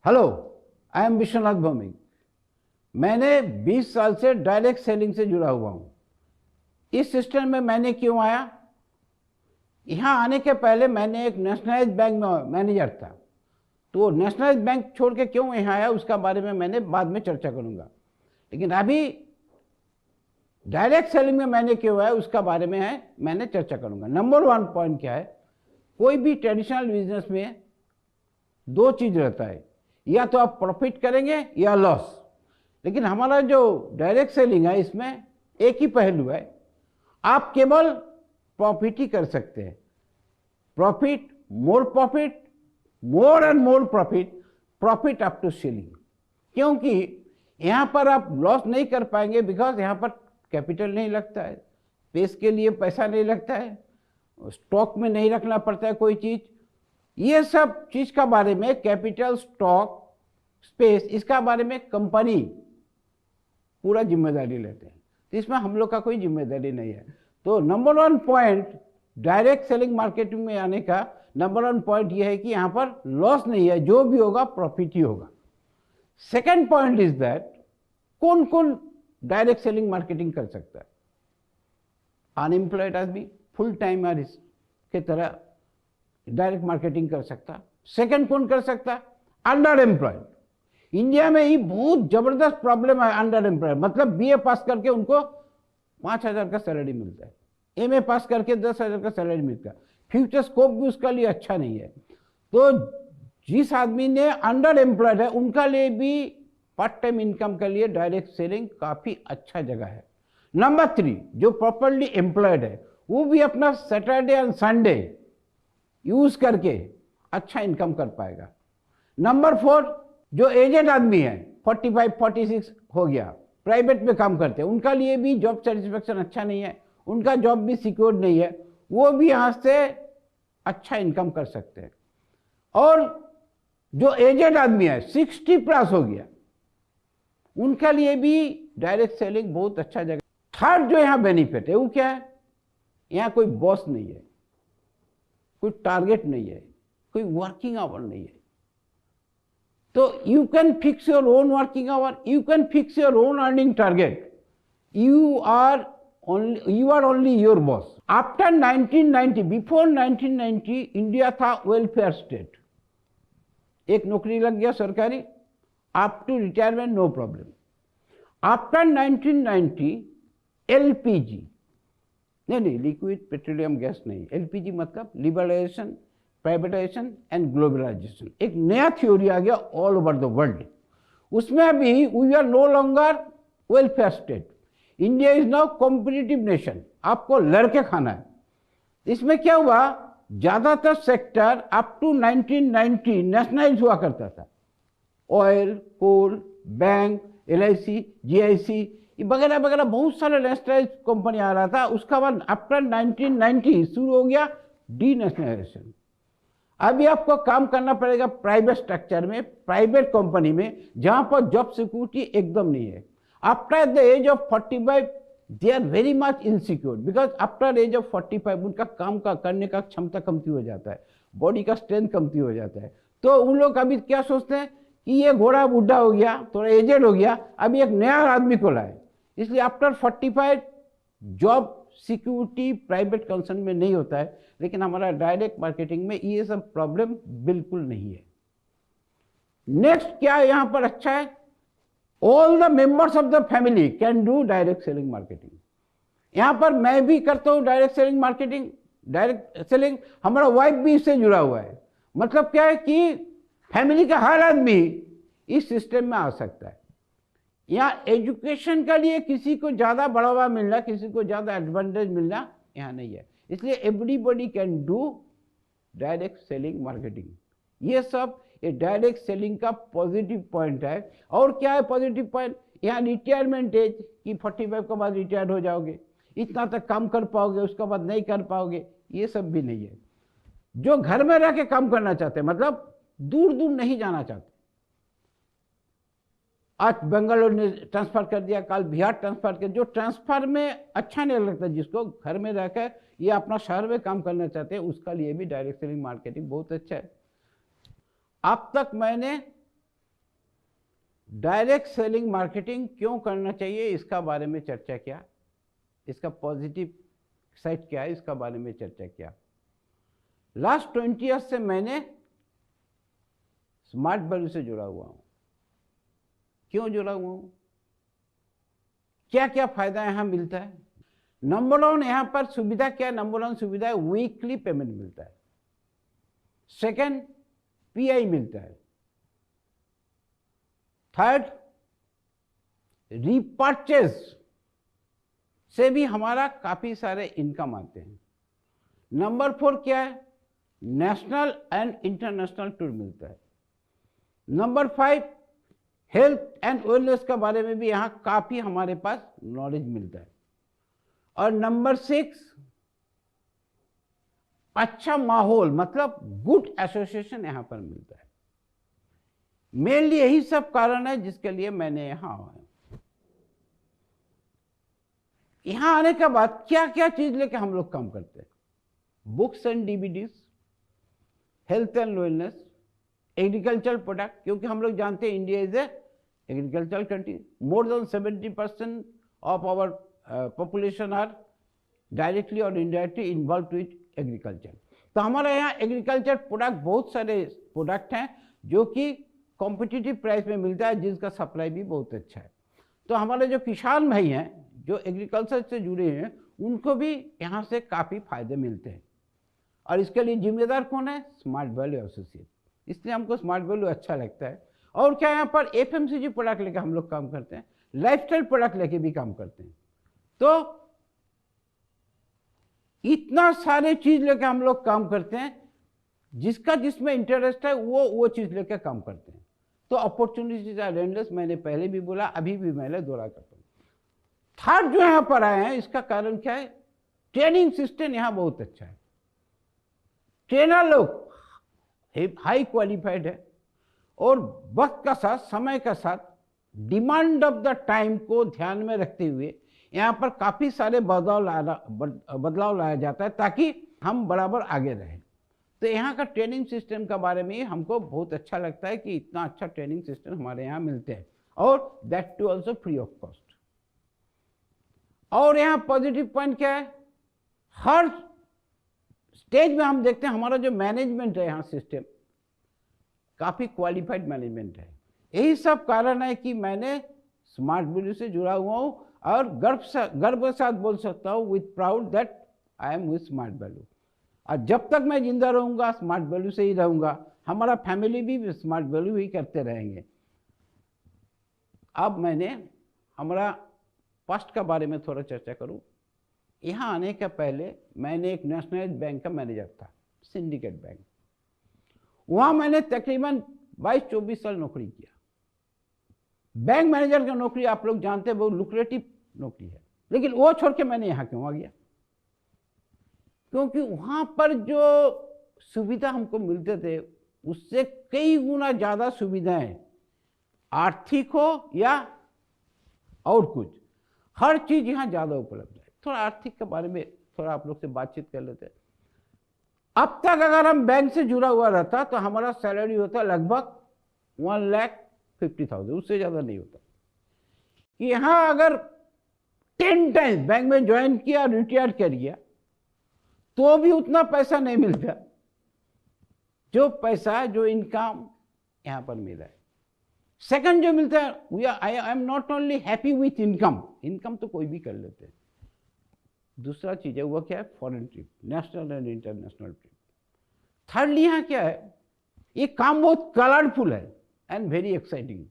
Hello, I am Vishwanath Bhaumik. मैंने 20 साल से डायरेक्ट सेलिंग से जुड़ा हुआ हूँ। इस सिस्टम में मैंने क्यों आया? यहाँ आने के पहले मैंने एक नेशनलाइज्ड बैंक में मैनेजर था, तो वो नेशनलाइज्ड बैंक छोड़ के क्यों यहाँ आया उसका बारे में मैंने बाद में चर्चा करूँगा। लेकिन अभी डायरेक्ट सेलिंग में मैंने क्यों आया उसका बारे में मैंने चर्चा करूँगा। नंबर 1 पॉइंट क्या है, कोई भी ट्रेडिशनल बिजनेस में दो चीज़ रहता है, या तो आप प्रॉफिट करेंगे या लॉस। लेकिन हमारा जो डायरेक्ट सेलिंग है इसमें एक ही पहलू है, आप केवल प्रॉफिट ही कर सकते हैं। Profit, more and more profit up to selling. क्योंकि यहाँ पर आप लॉस नहीं कर पाएंगे, बिकॉज यहाँ पर कैपिटल नहीं लगता है, स्पेस के लिए पैसा नहीं लगता है, स्टॉक में नहीं रखना पड़ता है कोई चीज़। ये सब चीज़ का बारे में, कैपिटल, स्टॉक, स्पेस, इसका बारे में कंपनी पूरा जिम्मेदारी लेते हैं, तो इसमें हम लोग का कोई जिम्मेदारी नहीं है। तो number 1 point direct selling marketing में आने का नंबर 1 पॉइंट ये है कि यहाँ पर लॉस नहीं है, जो भी होगा प्रॉफिट ही होगा। सेकेंड पॉइंट इज दैट कौन कौन डायरेक्ट सेलिंग मार्केटिंग कर सकता है? अनएम्प्लॉयड आदमी फुल टाइम के तरह डायरेक्ट मार्केटिंग कर सकता। सेकंड कौन कर सकता? Under employed. इंडिया में ही बहुत जबरदस्त प्रॉब्लम है अंडर एम्प्लॉयड, मतलब बीए पास करके उनको 5,000 का सैलरी मिलता है, एमए पास करके 10,000 का सैलरी मिलता है, फ्यूचर स्कोप भी उसका लिए अच्छा नहीं है। तो जिस आदमी ने अंडर एम्प्लॉयड है उनका लिए भी पार्ट टाइम इनकम के लिए डायरेक्ट सेलिंग काफ़ी अच्छा जगह है। नंबर 3, जो प्रॉपरली एम्प्लॉयड है वो भी अपना सैटरडे एंड संडे यूज करके अच्छा इनकम कर पाएगा। नंबर 4, जो एजेड आदमी है, 45-46 हो गया, प्राइवेट में काम करते हैं, उनका लिए भी जॉब सेटिस्फेक्शन अच्छा नहीं है, उनका जॉब भी सिक्योर नहीं है, वो भी यहाँ से अच्छा इनकम कर सकते हैं। और जो एजेड आदमी है, 60+ हो गया, उनका लिए भी डायरेक्ट सेलिंग बहुत अच्छा जगह। थर्ड जो यहाँ बेनिफिट है वो क्या है? यहाँ कोई बॉस नहीं है, कोई टारगेट नहीं है, कोई वर्किंग आवर नहीं है। तो you can fix your own working hour, you can fix your own earning target, you are only your boss. After 1990, before 1990 India था वेलफेयर स्टेट, एक नौकरी लग गया सरकारी, up to retirement no problem. After 1990 LPG, नहीं, liquid petroleum gas नहीं, LPG मतलब liberalisation, privatisation and globalisation, एक नया थ्योरी आ गया ऑल ओवर द वर्ल्ड। उसमें भी we are no longer welfare state, India is now competitive nation, आपको लड़के खाना है। इसमें क्या हुआ, ज़्यादातर सेक्टर अप टू 1990 नेशनलाइज हुआ करता था, ऑयल, कोल, बैंक, एलआईसी, जीआईसी वगैरह वगैरह बहुत सारे नेशनलाइज कंपनी आ रहा था। उसका बाद आफ्टर 1990 शुरू हो गया डी नेशनलाइजेशन। अभी आपको काम करना पड़ेगा प्राइवेट स्ट्रक्चर में, प्राइवेट कंपनी में, जहां पर जॉब सिक्योरिटी एकदम नहीं है। After the age of 45 they are very much insecure, because after age of 45 उनका काम का करने का क्षमता कमती हो जाता है, बॉडी का स्ट्रेंथ कमती हो जाता है। तो उन लोग अभी क्या सोचते हैं कि ये घोड़ा बूढ़ा हो गया, थोड़ा एजेड हो गया, अभी एक नया आदमी को लाए। इसलिए after 45 job security private concern में नहीं होता है। लेकिन हमारा डायरेक्ट मार्केटिंग में ये सब प्रॉब्लम बिल्कुल नहीं है। नेक्स्ट क्या यहाँ पर अच्छा है, all the members of the family can do direct selling marketing. यहाँ पर मैं भी करता हूँ direct selling marketing, direct selling, हमारा वाइफ भी इससे जुड़ा हुआ है। मतलब क्या है कि फैमिली का हर आदमी इस सिस्टम में आ सकता है। यहाँ एजुकेशन के लिए किसी को ज़्यादा बढ़ावा मिलना, किसी को ज़्यादा एडवांटेज मिलना यहाँ नहीं है। इसलिए everybody can do direct selling marketing. ये सब ये डायरेक्ट सेलिंग का पॉजिटिव पॉइंट है। और क्या है पॉजिटिव पॉइंट? यहाँ रिटायरमेंट एज कि 45 के बाद रिटायर्ड हो जाओगे, इतना तक काम कर पाओगे, उसके बाद नहीं कर पाओगे, ये सब भी नहीं है। जो घर में रह के काम करना चाहते हैं, मतलब दूर दूर नहीं जाना चाहते, आज बेंगलोर ने ट्रांसफर कर दिया, कल बिहार ट्रांसफर कर, जो ट्रांसफर में अच्छा नहीं लगता, जिसको घर में रहकर ये अपना शहर में काम करना चाहते हैं, उसका लिए भी डायरेक्ट सेलिंग मार्केटिंग बहुत अच्छा है। अब तक मैंने डायरेक्ट सेलिंग मार्केटिंग क्यों करना चाहिए इसका बारे में चर्चा किया, इसका पॉजिटिव साइड क्या है इसका बारे में चर्चा किया। लास्ट 20 ईयर्स से मैंने स्मार्ट वैल्यू से जुड़ा हुआ हूं। क्यों जुड़ा हुआ हूं, क्या क्या फायदा यहां मिलता है। नंबर वन यहां पर सुविधा क्या है, नंबर वन सुविधा है वीकली पेमेंट मिलता है। सेकंड पीआई मिलता है। थर्ड रीपर्चेज से भी हमारा काफी सारे इनकम आते हैं। नंबर फोर क्या है, नेशनल एंड इंटरनेशनल टूर मिलता है। Number five health and wellness के बारे में भी यहां काफी हमारे पास नॉलेज मिलता है। और नंबर सिक्स अच्छा माहौल मतलब गुड एसोसिएशन यहां पर मिलता है। मेनली यही सब कारण है जिसके लिए मैंने यहां आया। यहां आने के बाद क्या क्या चीज लेके हम लोग काम करते हैं, books and DVDs, health and wellness, agriculture product, क्योंकि हम लोग जानते हैं India is a agriculture country. More than 70% of our population are directly और इनडायरेक्टली इन्वॉल्व विथ एग्रीकल्चर। तो हमारे यहाँ एग्रीकल्चर प्रोडक्ट बहुत सारे प्रोडक्ट हैं जो कि कॉम्पिटिटिव प्राइस में मिलता है, जिसका सप्लाई भी बहुत अच्छा है। तो हमारे जो किसान भाई हैं जो एग्रीकल्चर से जुड़े हैं उनको भी यहाँ से काफ़ी फायदे मिलते हैं। और इसके लिए जिम्मेदार कौन है, स्मार्ट वैल्यू एसोसिएट। इसलिए हमको स्मार्ट वैल्यू अच्छा लगता है। और क्या यहाँ पर एफएमसीजी प्रोडक्ट लेके हम लोग काम करते हैं, लाइफस्टाइल प्रोडक्ट लेके भी काम करते हैं। तो इतना सारे चीज लेके हम लोग काम करते हैं, जिसका जिसमें इंटरेस्ट है वो चीज लेके काम करते हैं। तो अपॉर्चुनिटीज आर एंडलेस, मैंने पहले भी बोला, अभी भी मैंने दोहरा करता हूँ। थर्ड जो यहां पर आए हैं इसका कारण क्या है, ट्रेनिंग सिस्टम यहां बहुत अच्छा है। ट्रेनर लोग हाई क्वालिफाइड है और वक्त का साथ समय का साथ डिमांड ऑफ द टाइम को ध्यान में रखते हुए यहाँ पर काफ़ी सारे बदलाव लाया जाता है ताकि हम बराबर आगे रहें। तो यहाँ का ट्रेनिंग सिस्टम के बारे में हमको बहुत अच्छा लगता है कि इतना अच्छा ट्रेनिंग सिस्टम हमारे यहाँ मिलते हैं, और that too also free of cost. और यहाँ पॉजिटिव पॉइंट क्या है, हर स्टेज में हम देखते हैं हमारा जो मैनेजमेंट है यहाँ सिस्टम काफ़ी क्वालिफाइड मैनेजमेंट है। यही सब कारण है कि मैंने स्मार्ट वैल्यू से जुड़ा हुआ हूँ और गर्व के साथ बोल सकता हूँ with proud that I am with smart value. और जब तक मैं जिंदा रहूँगा स्मार्ट वैल्यू से ही रहूँगा, हमारा फैमिली भी स्मार्ट वैल्यू ही करते रहेंगे। अब मैंने हमारा पास्ट का बारे में थोड़ा चर्चा करूँ। यहाँ आने के पहले मैंने एक नेशनलाइज्ड बैंक का मैनेजर था, सिंडिकेट बैंक। वहाँ मैंने तकरीबन 22-24 साल नौकरी किया। बैंक मैनेजर की नौकरी आप लोग जानते हैं बहुत लुक्रेटिव नौकरी है, लेकिन वो छोड़ के मैंने यहाँ क्यों आ गया, क्योंकि वहाँ पर जो सुविधा हमको मिलते थे उससे कई गुना ज़्यादा सुविधाएं, आर्थिक हो या और कुछ, हर चीज़ यहाँ ज़्यादा उपलब्ध है। थोड़ा आर्थिक के बारे में थोड़ा आप लोग से बातचीत कर लेते हैं। अब तक अगर हम बैंक से जुड़ा हुआ रहता तो हमारा सैलरी होता लगभग 1,50,000, उससे ज़्यादा नहीं होता। कि यहाँ अगर 10 टाइम्स बैंक में ज्वाइन किया, रिटायर कर गया, तो भी उतना पैसा नहीं मिलता जो पैसा जो इनकम यहाँ पर मिला है। सेकंड जो मिलता है, I am not only happy with income तो कोई भी कर लेते हैं। दूसरा चीज़ है वो क्या है, foreign trip, national and international trip. Thirdly यहाँ क्या है, ये काम बहुत कलरफुल है एंड वेरी एक्साइटिंग।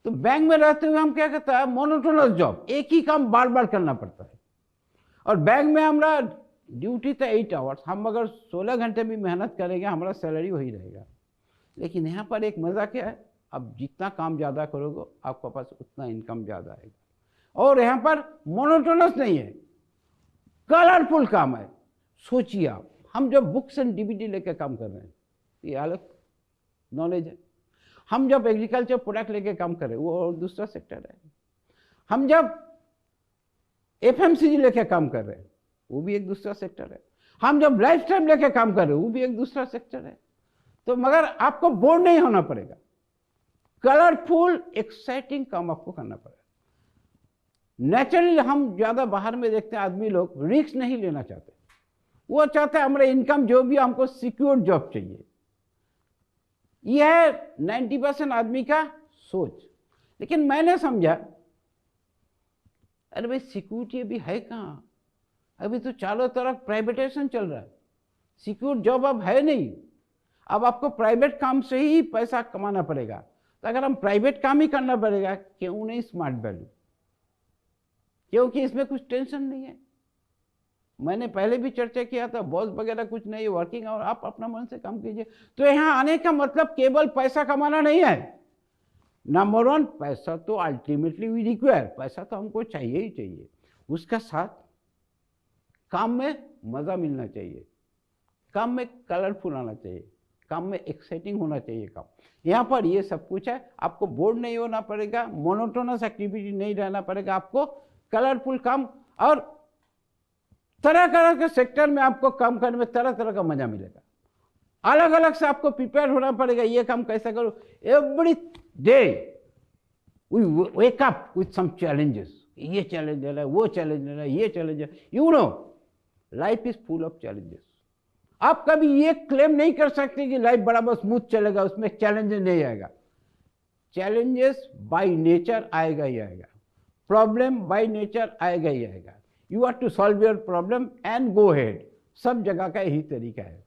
तो बैंक में रहते हुए हम क्या कहता है, मोनोटोनस जॉब, एक ही काम बार बार करना पड़ता है। और बैंक में हमारा ड्यूटी था 8 आवर्स, हम अगर 16 घंटे भी मेहनत करेंगे हमारा सैलरी वही रहेगा। लेकिन यहाँ पर एक मज़ा क्या है, अब जितना काम ज़्यादा करोगे आपके पास उतना इनकम ज़्यादा आएगा। और यहाँ पर मोनोटोनस नहीं है, कलरफुल काम है। सोचिए आप, हम जब बुक्स एंड डीवीडी लेकर काम कर रहे हैं ये अलग नॉलेज है। हम जब एग्रीकल्चर प्रोडक्ट लेके काम कर रहे हैं वो और दूसरा सेक्टर है। हम जब एफएमसीजी लेके काम कर रहे हैं वो भी एक दूसरा सेक्टर है। हम जब लाइफस्टाइल लेके काम कर रहे हैं वो भी एक दूसरा सेक्टर है। तो मगर आपको बोर नहीं होना पड़ेगा, कलरफुल एक्साइटिंग काम आपको करना पड़ेगा। नेचुरली हम ज़्यादा बाहर में देखते हैं आदमी लोग रिस्क नहीं लेना चाहते, वो चाहते हैं हमारा इनकम जो भी हमको सिक्योर जॉब चाहिए। यह है 90% आदमी का सोच। लेकिन मैंने समझा अरे भाई सिक्योरिटी अभी है कहाँ, अभी तो चारों तरफ प्राइवेटाइजेशन चल रहा है, सिक्योर जॉब अब है नहीं। अब आपको प्राइवेट काम से ही पैसा कमाना पड़ेगा। तो अगर हम प्राइवेट काम ही करना पड़ेगा, क्यों नहीं स्मार्ट वैल्यू, क्योंकि इसमें कुछ टेंशन नहीं है। मैंने पहले भी चर्चा किया था, बॉस वगैरह कुछ नहीं है, वर्किंग और आप अपना मन से काम कीजिए। तो यहाँ आने का मतलब केवल पैसा कमाना नहीं है। नंबर 1, पैसा तो अल्टीमेटली वी रिक्वायर, पैसा तो हमको चाहिए ही चाहिए। उसका साथ काम में मज़ा मिलना चाहिए, काम में कलरफुल आना चाहिए, काम में एक्साइटिंग होना चाहिए काम। यहाँ पर ये सब कुछ है। आपको बोर्ड नहीं होना पड़ेगा, मोनोटोनस एक्टिविटी नहीं रहना पड़ेगा, आपको कलरफुल काम और तरह तरह के सेक्टर में आपको काम करने में तरह तरह का मजा मिलेगा। अलग अलग से आपको प्रिपेयर होना पड़ेगा, ये काम कैसे करो। Every day we wake up with some challenges, ये चैलेंज है, वो चैलेंज है, ये चैलेंज है। You know life is full of challenges. आप कभी ये क्लेम नहीं कर सकते कि लाइफ बराबर स्मूथ चलेगा, उसमें चैलेंजेस नहीं आएगा। चैलेंजेस बाय नेचर आएगा ही आएगा, प्रॉब्लम बाय नेचर आएगा ही आएगा। You are to solve your problem and go head. सब जगह का यही तरीका है।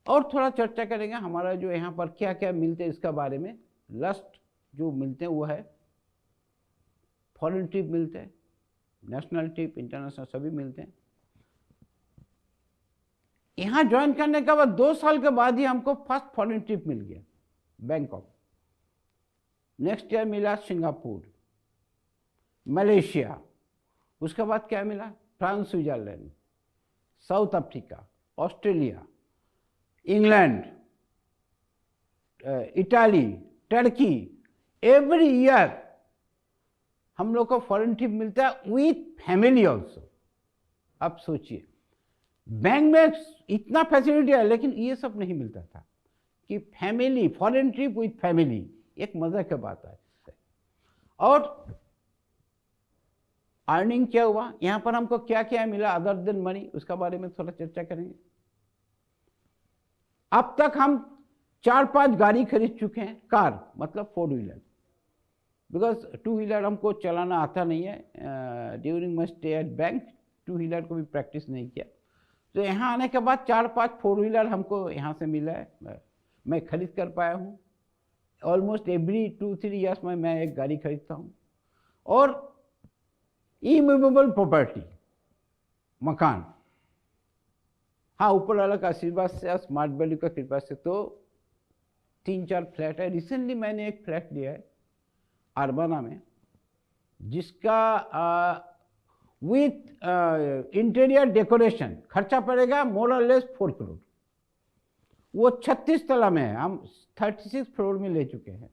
और थोड़ा चर्चा करेंगे हमारा जो यहाँ पर क्या क्या मिलते हैं इसका बारे में। लस्ट जो मिलते हैं वो है फॉरेन ट्रिप मिलते हैं, नेशनल ट्रिप, इंटरनेशनल सभी मिलते हैं। यहाँ ज्वाइन करने के बाद 2 साल के बाद ही हमको फर्स्ट फॉरेन ट्रिप मिल गया, बैंकॉक। नेक्स्ट ईयर मिला सिंगापुर, मलेशिया। उसके बाद क्या मिला, France, Switzerland, south Africa, Australia, England, Italy, Turkey. Every year हम लोग को फॉरेन ट्रिप मिलता है विथ फैमिली ऑल्सो। अब सोचिए, बैंक में इतना फैसिलिटी है लेकिन ये सब नहीं मिलता था कि family, foreign trip with family, एक मजा की बात है। और अर्निंग क्या हुआ, यहाँ पर हमको क्या क्या मिला अदर देन मनी, उसका बारे में थोड़ा चर्चा करेंगे। अब तक हम 4-5 गाड़ी खरीद चुके हैं, कार मतलब 4 व्हीलर, बिकॉज 2 व्हीलर हमको चलाना आता नहीं है। During my stay at bank 2 wheeler को भी प्रैक्टिस नहीं किया। तो यहाँ आने के बाद 4-5 4 व्हीलर हमको यहाँ से मिला है, मैं खरीद कर पाया हूँ। ऑलमोस्ट एवरी 2-3 ईयर्स में मैं एक गाड़ी खरीदता हूँ। और इमूवेबल प्रॉपर्टी, मकान, हाँ ऊपर वाला का आशीर्वाद से, स्मार्ट वैल्यू का कृपा से तो 3-4 फ्लैट है। रिसेंटली मैंने एक फ्लैट लिया है अरबाना में, जिसका विथ इंटीरियर डेकोरेशन खर्चा पड़ेगा मोर और लेस 4 करोड़। वो 36 तला में है, हम 36 फ्लोर में ले चुके हैं।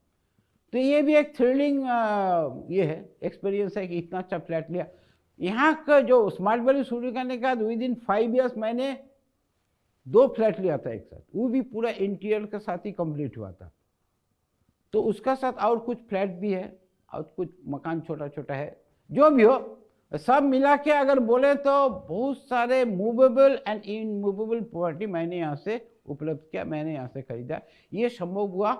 तो ये भी एक थ्रिलिंग ये है एक्सपीरियंस है कि इतना अच्छा फ्लैट लिया। यहाँ का जो स्मार्ट वैल्यू शुरू करने के बाद विद इन 5 ईयर्स मैंने 2 फ्लैट लिया था एक साथ, वो भी पूरा इंटीरियर के साथ ही कंप्लीट हुआ था। तो उसका साथ और कुछ फ्लैट भी है और कुछ मकान छोटा छोटा है। जो भी हो, सब मिला के अगर बोले तो बहुत सारे मूवेबल एंड इनमूवेबल प्रॉपर्टी मैंने यहाँ से उपलब्ध किया, मैंने यहाँ से खरीदा। ये संभव हुआ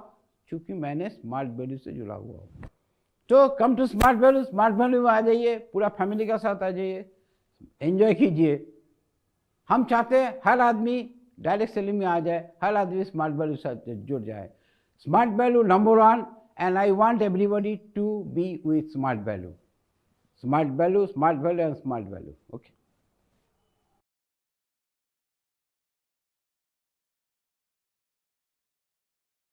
क्योंकि मैंने स्मार्ट वैल्यू से जुड़ा हुआ हूँ। तो come to smart value, smart value में आ जाइए, पूरा फैमिली का साथ आ जाइए, एंजॉय कीजिए। हम चाहते हैं हर आदमी डायरेक्ट सेलिंग में आ जाए, हर आदमी स्मार्ट वैल्यू से जुड़ जाए। Smart value number 1 and I want everybody to be with smart value. Smart value, smart value and smart value. Okay.